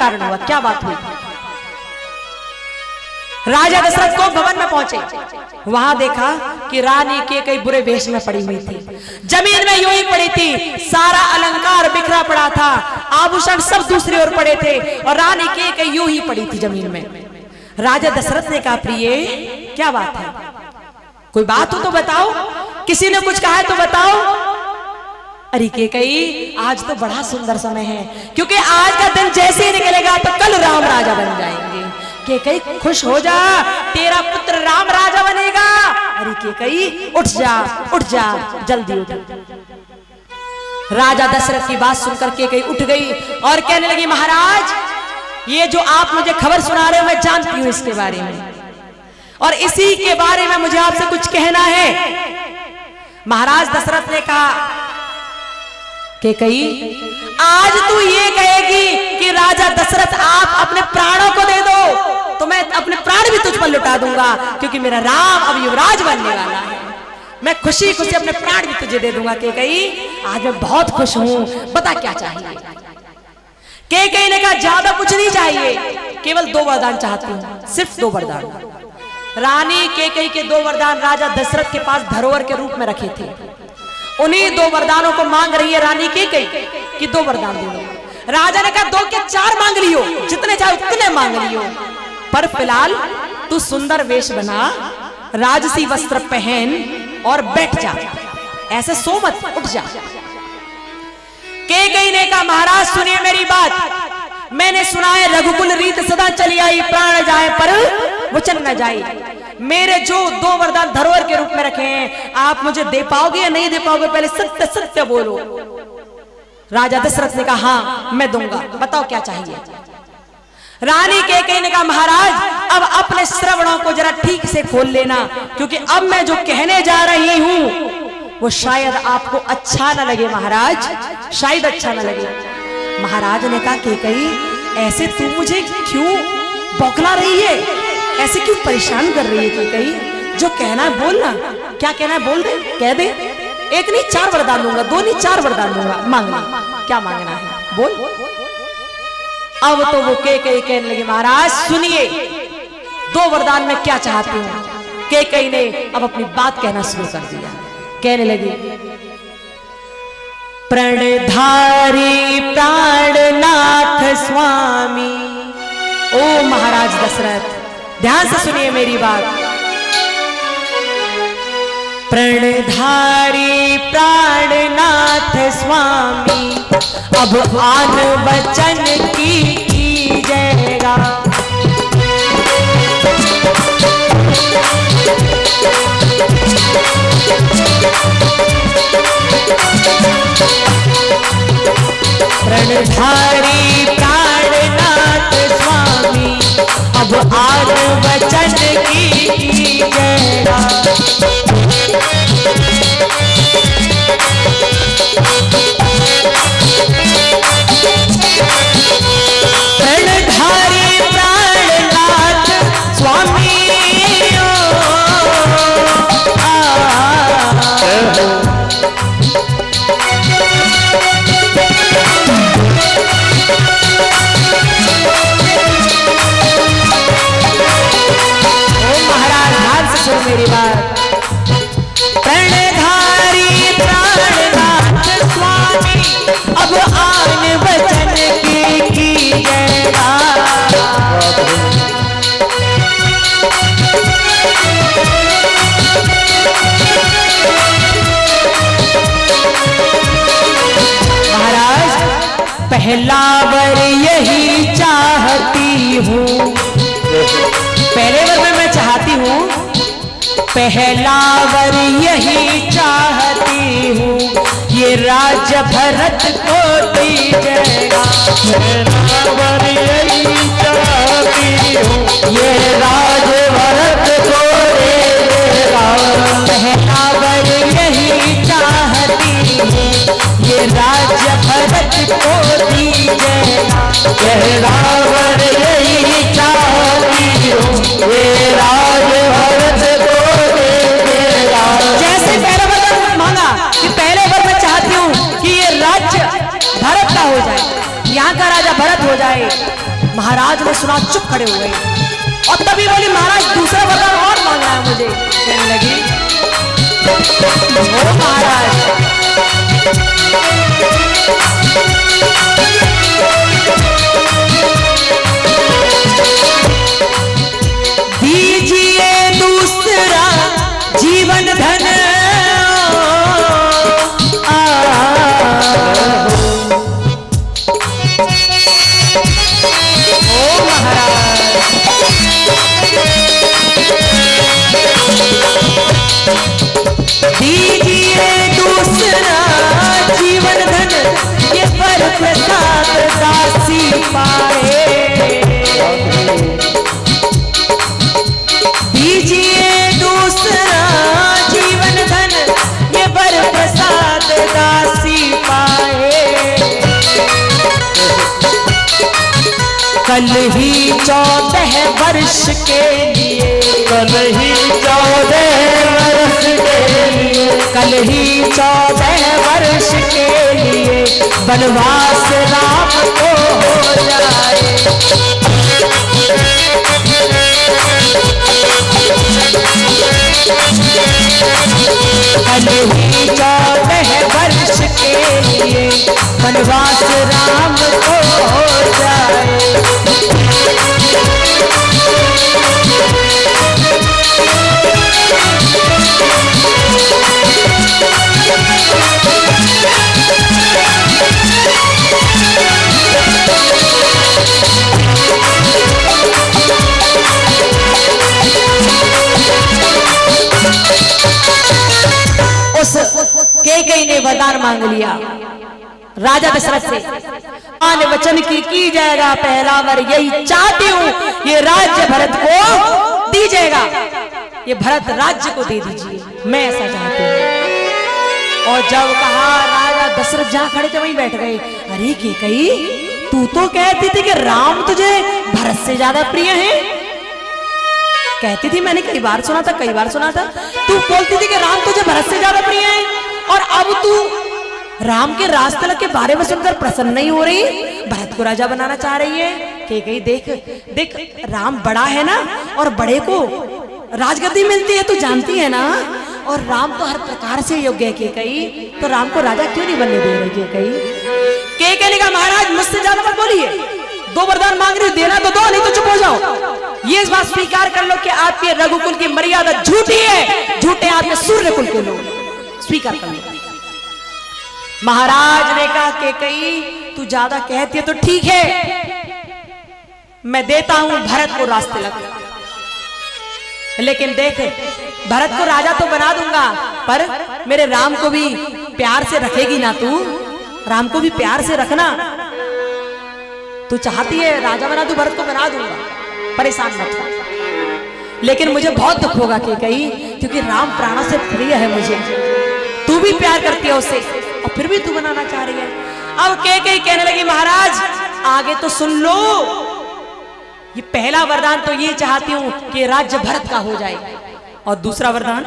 कारण हुआ, क्या बात हुई? राजा दशरथ को भवन में पहुंचे, वहां देखा कि रानी के कई बुरे वेश में पड़ी हुई थी, जमीन में यूं ही पड़ी थी, सारा अलंकार बिखरा पड़ा था, आभूषण सब दूसरी ओर पड़े थे और रानी के कई यूं ही पड़ी थी जमीन में। राजा दशरथ ने कहा, प्रिय क्या बात है, कोई बात हो तो बताओ, किसी ने कुछ कहा है तो बताओ। अरे केकई, आज तो बड़ा सुंदर समय है, क्योंकि आज का दिन जैसे ही निकलेगा तो कल राम राजा बन जाएंगे। केकई खुश हो जा, तेरा पुत्र राम राजा बनेगा। अरे केकई उठ जा जल्दी उठ। राजा दशरथ की बात सुनकर केकई उठ गई और कहने लगी, महाराज ये जो आप मुझे खबर सुना रहे हो मैं जानती हूं इसके बारे में, और इसी के बारे में मुझे आपसे कुछ कहना है। महाराज दशरथ ने कहा, केकई आज तू ये कहेगी कि राजा दशरथ आप अपने प्राणों को दे दो तो मैं अपने प्राण भी तुझ पर लुटा दूंगा, क्योंकि मेरा राम अब युवराज बनने वाला है, मैं खुशी खुशी अपने प्राण भी तुझे दे दूंगा। केकई आज मैं बहुत खुश हूं, बता क्या चाहिए। केकई ने कहा, ज्यादा कुछ नहीं चाहिए, केवल 2 वरदान चाहती हूं, सिर्फ 2 वरदान। रानी केकई के 2 वरदान राजा दशरथ के पास धरोहर के रूप में रखे थे, उन्हीं 2 वरदानों को मांग रही है रानी केकई कि 2 वरदान दे दो। राजा ने कहा, 2 के 4 मांग लियो, जितने चाहे उतने मांग लियो, पर फिलहाल तू सुंदर वेश बना, राजसी वस्त्र पहन और बैठ जा, ऐसे सो मत, उठ जा। केकई ने कहा, महाराज सुनिए मेरी बात, मैंने सुना है रघुकुल रीत सदा चली आई, प्राण जाए पर वचन न जाए। मेरे जो 2 वरदान धरोहर के रूप में रखे हैं, आप मुझे दे पाओगे या नहीं दे पाओगे, पहले सत्य सत्य बोलो। राजा दशरथ ने कहा, हाँ मैं दूंगा, बताओ क्या चाहिए। रानी केकई ने कहा, महाराज अब अपने श्रवणों को जरा ठीक से खोल लेना, क्योंकि अब मैं जो कहने जा रही हूं वो शायद आपको अच्छा न लगे महाराज, शायद अच्छा न लगे। महाराज ने कहा, केकई ऐसे तू मुझे क्यों बौखला रही है, ऐसे क्यों परेशान कर रही है केकई, जो कहना है बोलना, क्या कहना है बोल दे, कह दे। 1 नहीं 4 वरदान दूंगा, 2 नहीं 4 वरदान दूंगा, मांगना क्या मांगना है बोल। अब तो वो केकई कहने लगी, महाराज सुनिए 2 वरदान में क्या चाहती हूं। केकई ने अब अपनी बात कहना शुरू कर दिया, कहने लगी, प्रणधारी प्राणनाथ स्वामी। ओ महाराज दशरथ ध्यान से सुनिए मेरी बात, प्रणधारी प्राणनाथ स्वामी अब आन वचन की जयगा। प्रणधारी प्राणनाथ स्वामी अब आन वचन की जयगा। प्रणधारी प्राणनाथ स्वामी मेरी बात, प्रणधारी प्राणनाथ स्वामी अब आन वचन की जयगा। महाराज पहला वर यही चाहती हूँ, पहले वर में मैं चाहती हूँ, पहला वर यही चाहती हूँ, ये राज भरत को दीजिएगा। पहला वर यही चाहती हूँ, ये राज भरत को दीजिएगा। पहला वर यही चाहती हूँ, ये राज भरत को दीजिएगा। पहला वर यही चाहती हूँ, ये राज भरत को। जैसे पहला वरदान मांगा कि पहले वर मैं चाहती हूँ कि ये राज्य भरत का हो जाए, यहाँ का राजा भरत हो जाए, महाराज ने सुना, चुप खड़े हुए और तभी बोली, महाराज दूसरा वरदान और मांगना है मुझे। कहने लगी, ओ महाराज, दीजिए दूसरा जीवन धन, दीजिए दूसरा जीवन धन, ये पर प्रसाद दासी पाए। दीजिए दूसरा जीवन धन, ये पर प्रसाद दासी पाए। कल ही 14 वर्ष के लिए, कल ही 14 वर्ष के लिए, कल ही 14 वर्ष के लिए वनवास राम को हो जाए। कल ही 14 वर्ष के लिए वनवास राम को हो जाए। उस कैकेयी ने वरदान मांग लिया राजा दशरथ से, आने वचन की जाएगा, पहला वर यही चाहती हूं, ये राज्य भरत को दीजिएगा, ये भरत राज्य को दे दीजिए, मैं ऐसा चाहती हूं। और जब कहा, राजा दशरथ जहां खड़े थे वहीं बैठ गए। अरे कैकेयी, तू तो कहती थी कि राम तुझे भरत से ज्यादा प्रिय है। कहती थी, मैंने कई बार सुना था, कई बार सुना था, तू बोलती थी कि राम तुझे भरत से ज्यादा प्रिय है, और अब तू राम के राजतिलक के बारे में सुनकर प्रसन्न नहीं हो रही, भरत को राजा बनाना चाह रही है। कैकेयी, देख देख, राम बड़ा है ना, और बड़े को राजगद्दी मिलती है, तू जानती है ना, और राम तो हर प्रकार से योग्य है। कैकेयी, तो राम को राजा क्यों नहीं बनने दे रही? कैकेयी ने कहा, महाराज मुझसे ज्यादा मत बोलिए, 2 वरदान मांग रही, देना तो दो, नहीं तो चुप हो जाओ। ये इस बात स्वीकार कर लो कि आपके रघुकुल की मर्यादा झूठी है, झूठे आपके सूर्य कुल के लोग, स्वीकार कर लो। महाराज ने कहा, कैकेयी तू ज्यादा कहती है तो ठीक है, मैं देता हूं भरत को राजतिलक, लेकिन देख, भरत को राजा तो बना दूंगा, पर मेरे राम को भी प्यार से रखेगी ना तू? राम को भी प्यार से रखना। तू चाहती है राजा बना, तू भरत को बना दूंगा, परेशान मत हो, लेकिन मुझे बहुत दुख होगा कैकेयी, क्योंकि राम प्राणों से प्रिय है मुझे, तू भी प्यार करती है उससे, और फिर भी तू बनाना चाह रही है। अब कैकेयी कहने लगी, महाराज आगे तो सुन लो, ये पहला वरदान तो ये चाहती हूं कि राज्य भरत का हो जाए, और दूसरा वरदान,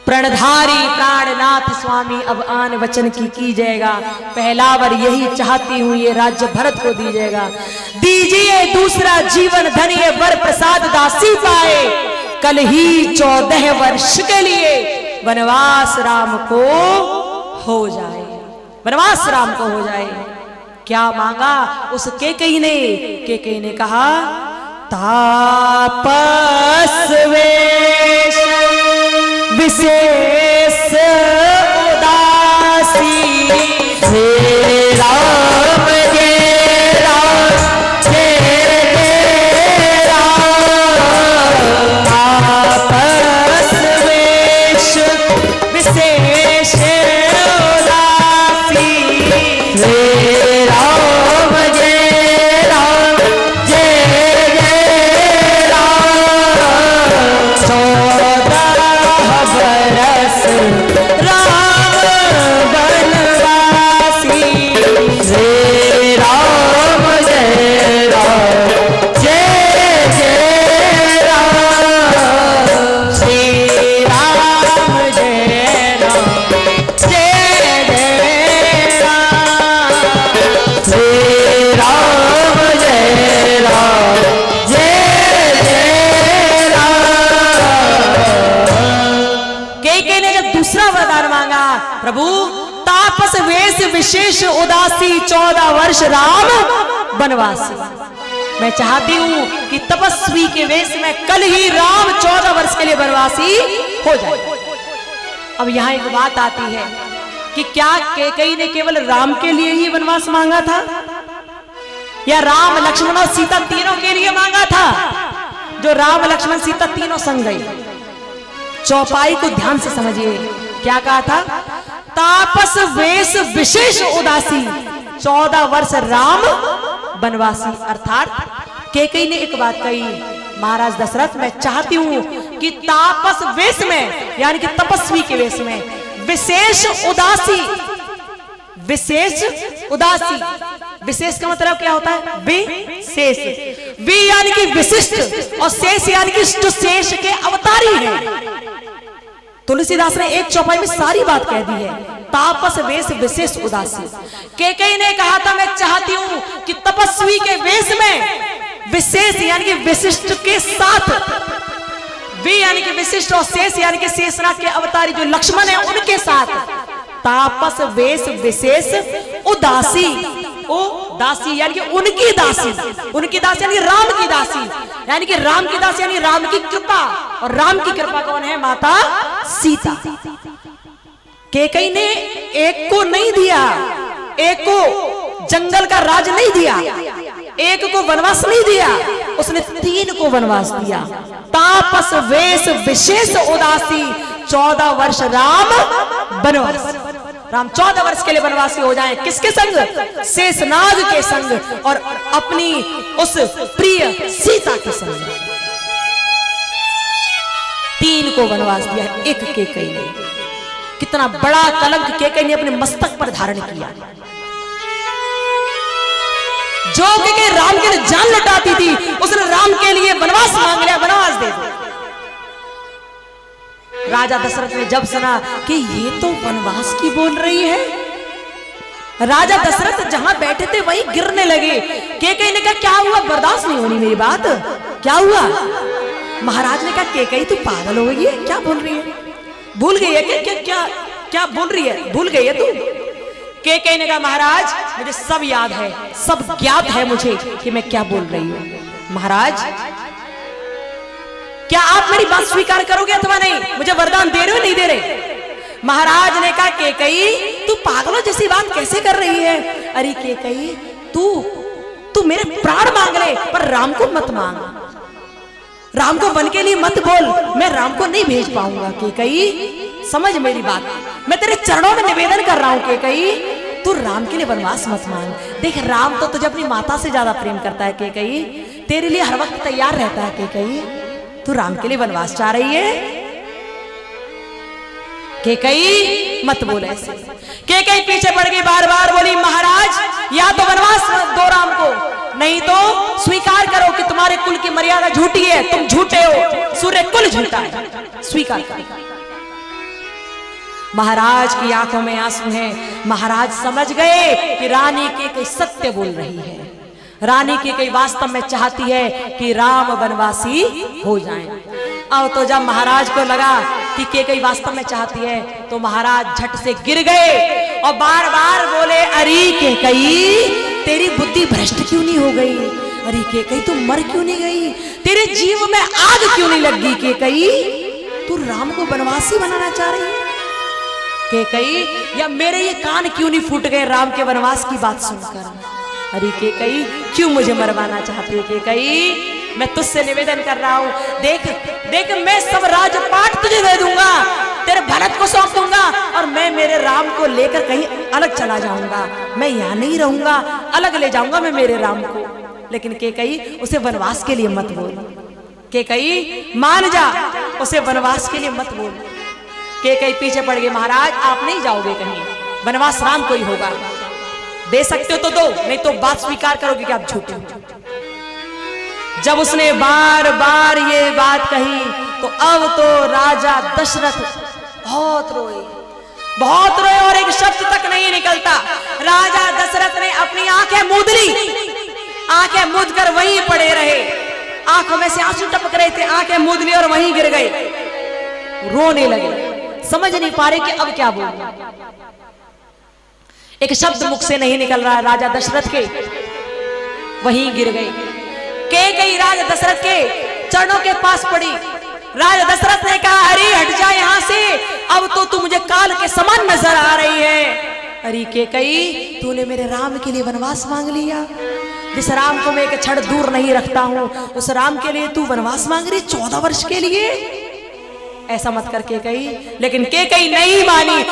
प्रणधारी प्राणनाथ स्वामी अब आन वचन की जाएगा, पहला वर यही चाहती हूं, ये राज्य भरत को दीजिएगा, दीजिए दूसरा जीवन धन, ये वर प्रसाद दासी पाए, कल ही 14 वर्ष के लिए वनवास राम को हो जाए, वनवास राम को हो जाए। क्या मांगा उस कैकेयी ने कहा, तापस वेश विशेष उदासी, हे राम जय राम जय राम, तापस वेश विशेष उदासी, हे राम जय राम जय राम, 14 बरस राम बनवासी विशेष उदासी 14 वर्ष राम वनवासी। मैं चाहती हूं कि तपस्वी के वेश में कल ही राम 14 वर्ष के लिए वनवासी हो जाए। अब यहां एक बात आती है कि क्या कैकेयी ने केवल राम के लिए ही वनवास मांगा था, या राम लक्ष्मण और सीता तीनों के लिए मांगा था? जो राम लक्ष्मण सीता तीनों संग गई, चौपाई को ध्यान से समझिए, क्या कहा था? तापस वेश विशेष उदासी 14 वर्ष राम वनवासी। अर्थात कैकेयी ने एक बात कही, महाराज दशरथ मैं चाहती हूं कि तापस वेश में, यानी कि तपस्वी के वेश में विशेष उदासी, विशेष उदासी, विशेष का मतलब क्या होता है? विशेष, वि यानी कि विशिष्ट और शेष यानी कि शेष के अवतारी है। तुलसीदास ने एक चौपाई में सारी बात कह दी है। तापस वेश विशेष उदासी। कैकेयी ने कहा था मैं चाहती हूं कि तपस्वी के वेश में विशेष यानी कि विशिष्ट के साथ, वे यानी कि विशिष्ट और शेष यानी कि शेषनाग के अवतारी जो लक्ष्मण है उनके साथ तापस वेश विशेष उदासी। ओ दासी यानी कि उनकी दासी, उनकी दासी यानी राम की दासी, यानी कि राम की दासी यानी राम की कृपा, और राम की कृपा कौन है? माता सीता। कैकेयी ने एक को नहीं दिया, एक को जंगल का राज नहीं दिया, एक को वनवास नहीं दिया, उसने 3 को वनवास दिया। तापस वेश विशेष उदासी 14 वर्ष राम वनवास। राम 14 वर्ष के लिए वनवासी हो जाएं, किसके संग? शेषनाग के संग और अपनी उस प्रिय सीता के संग। 3 को वनवास दिया, एक कैकेयी ने। कितना बड़ा कलंक कैकेयी ने अपने मस्तक पर धारण किया। जो कि राम के लिए जान लौटाती थी, उसने राम के लिए वनवास मांग लिया, वनवास दे दो। राजा दशरथ ने जब सुना कि ये तो वनवास की बोल रही है, राजा दशरथ जहां बैठे थे वहीं गिरने लगे। कैकेयी ने कहा क्या हुआ? बर्दाश्त नहीं होनी मेरी बात, क्या हुआ? महाराज ने कहा कैकेयी तू पागल हो गई है, क्या बोल रही है? भूल गई है क्या? क्या क्या क्या बोल रही है? भूल गई है तू? कैकेयी ने कहा महाराज मुझे सब याद है, सब ज्ञात है मुझे कि मैं क्या बोल रही हूं। महाराज क्या आप मेरी बात स्वीकार करोगे अथवा नहीं? मुझे वरदान दे रहे हो नहीं दे रहे? महाराज ने कहा कैकेयी तू पागलों जैसी बात कैसे कर रही है? अरे कैकेयी तू मेरे प्राण मांग ले, पर राम को मत मांग, राम को वन के लिए मत बोल, मैं राम को नहीं भेज पाऊंगा। कैकेयी समझ मेरी बात, मैं तेरे चरणों में निवेदन कर रहा हूं कैकेयी, तू राम के लिए वनवास मत मांग। देख राम तो तुझे अपनी माता से ज्यादा प्रेम करता है कैकेयी, तेरे लिए हर वक्त तैयार रहता है कैकेयी, तू राम के लिए वनवास चाह रही है? कैकेयी मत बोल ऐसे। कैकेयी पीछे पड़ गई, बार बार बोली महाराज या तो वनवास दो राम को, नहीं तो स्वीकार करो कि तुम्हारे कुल की मर्यादा झूठी है, तुम झूठे हो, सूर्य कुल झूठा है, स्वीकार करो। महाराज की आंखों में आंसू हैं। महाराज समझ गए कि रानी कैकेयी सत्य बोल रही है, रानी कैकेयी वास्तव में चाहती है कि राम वनवासी हो जाएं। अब तो जब महाराज को लगा कि कैकेयी वास्तव में चाहती है तो महाराज झट से गिर गए और बार बार बोले अरे कैकेयी तेरी बुद्धि भ्रष्ट क्यों नहीं हो गई? अरे कैकेयी तू मर क्यों नहीं गई? तेरे जीव में आग क्यों नहीं लग गई? कैकेयी तू राम को वनवासी बनाना चाह रही है? कैकेयी या मेरे ये कान क्यों नहीं फूट गए राम के वनवास की बात सुनकर? अरे कैकेयी क्यों मुझे मरवाना चाहती है? कैकेयी मैं तुझसे निवेदन कर रहा हूं, देख देख मैं सब राजपाट तुझे दे दूंगा, तेरे भरत को सौंप दूंगा और मैं मेरे राम को लेकर कहीं अलग चला जाऊंगा, मैं यहाँ नहीं रहूंगा, अलग ले जाऊंगा मैं मेरे राम को। लेकिन कैकेयी उसे वनवास के लिए मत बोल, कैकेयी मान जा, उसे वनवास के लिए मत बोल। कैकेयी पीछे पड़ गई, महाराज आप नहीं जाओगे कहीं, वनवास राम को ही होगा, दे सकते हो तो दो, नहीं तो बात स्वीकार करोगे कि आप झूठे हो। जब उसने बार बार ये बात कही तो अब तो राजा दशरथ बहुत रोए और एक शब्द तक नहीं निकलता। राजा दशरथ ने अपनी आंखें मूंद ली, आंखें मूंद कर वहीं पड़े रहे, आंखों में से आंसू टपक रहे थे, आंखें मूंद ली और वहीं गिर गए, रोने लगे, समझ नहीं पा रहे कि अब क्या बोलूं। एक शब्द मुख से नहीं निकल रहा है राजा दशरथ के, वहीं गिर गई। कैकेयी राजा दशरथ के चरणों के पास पड़ी। राजा दशरथ ने कहा, अरे हट जा यहाँ से, अब तो तू मुझे काल के समान नजर आ रही है। अरे कैकेयी, तूने मेरे राम के लिए वनवास मांग लिया। जिस राम को मैं एक क्षण दूर नहीं रखता हूं, उस राम के लिए तू वनवास मांग रही 14 वर्ष के लिए। ऐसा मत कर कैकेयी। लेकिन कैकेयी नहीं मानी।